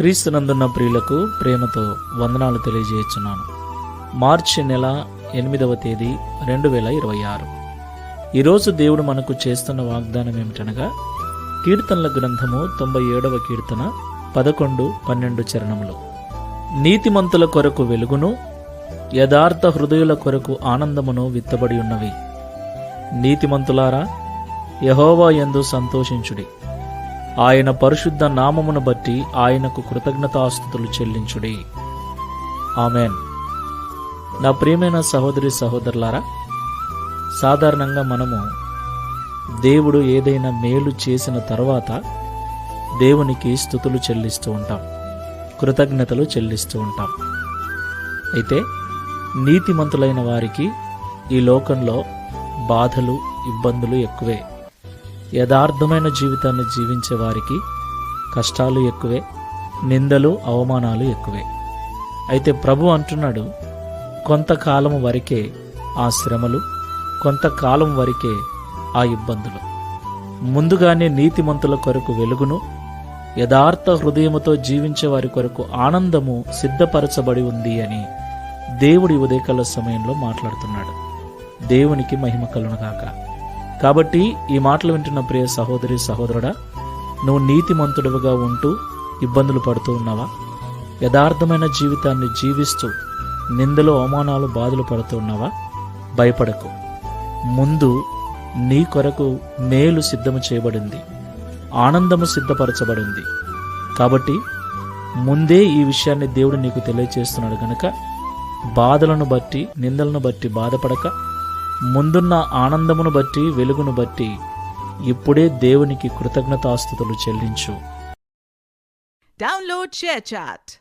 క్రీస్తునందున్న ప్రియులకు ప్రేమతో వందనాలు తెలియజేస్తున్నాను. మార్చి నెల 8వ తేదీ 2026. ఈరోజు దేవుడు మనకు చేస్తున్న వాగ్దానం ఏమిటనగా, కీర్తనల గ్రంథము 97వ కీర్తన 11, 12 చరణములు. నీతిమంతుల కొరకు వెలుగును, యథార్థ హృదయుల కొరకు ఆనందమును విత్తబడి ఉన్నవి. నీతిమంతులారా, యెహోవా యందు సంతోషించుడి, ఆయన పరిశుద్ధ నామమును బట్టి ఆయనకు కృతజ్ఞతాస్తుతులు చెల్లించుడి. ఆమెన్. నా ప్రియమైన సహోదరి సహోదరులారా, సాధారణంగా మనము దేవుడు ఏదైనా మేలు చేసిన తర్వాత దేవునికి స్తుతులు చెల్లిస్తూ ఉంటాం, కృతజ్ఞతలు చెల్లిస్తూ ఉంటాం. అయితే నీతిమంతులైన వారికి ఈ లోకంలో బాధలు, ఇబ్బందులు ఎక్కువే. యథార్థమైన జీవితాన్ని జీవించే వారికి కష్టాలు ఎక్కువే, నిందలు, అవమానాలు ఎక్కువే. అయితే ప్రభు అంటున్నాడు, కొంతకాలం వరకే ఆ శ్రమలు, కొంతకాలం వరకే ఆ ఇబ్బందులు. ముందుగానే నీతిమంతుల కొరకు వెలుగును, యథార్థ హృదయముతో జీవించే వారి కొరకు ఆనందము సిద్ధపరచబడి ఉంది అని దేవుడి ఉదయకాల సమయంలో మాట్లాడుతున్నాడు. దేవునికి మహిమ కలుగునుగాక. కాబట్టి ఈ మాటలు వింటున్న ప్రియ సహోదరి సహోదరుడా, నువ్వు నీతిమంతుడుగా ఉంటూ ఇబ్బందులు పడుతూ ఉన్నావా? యథార్థమైన జీవితాన్ని జీవిస్తూ నిందలు, అవమానాలు, బాధలు పడుతూ ఉన్నావా? భయపడకు. ముందు నీ కొరకు మేలు సిద్ధము చేయబడింది, ఆనందము సిద్ధపరచబడింది. కాబట్టి ముందే ఈ విషయాన్ని దేవుడు నీకు తెలియజేస్తున్నాడు గనుక బాధలను బట్టి, నిందలను బట్టి బాధపడక, ముందున్న ఆనందమును బట్టి, వెలుగును బట్టి ఇప్పుడే దేవునికి కృతజ్ఞతాస్తుతులు చెల్లించు. Download ShareChat.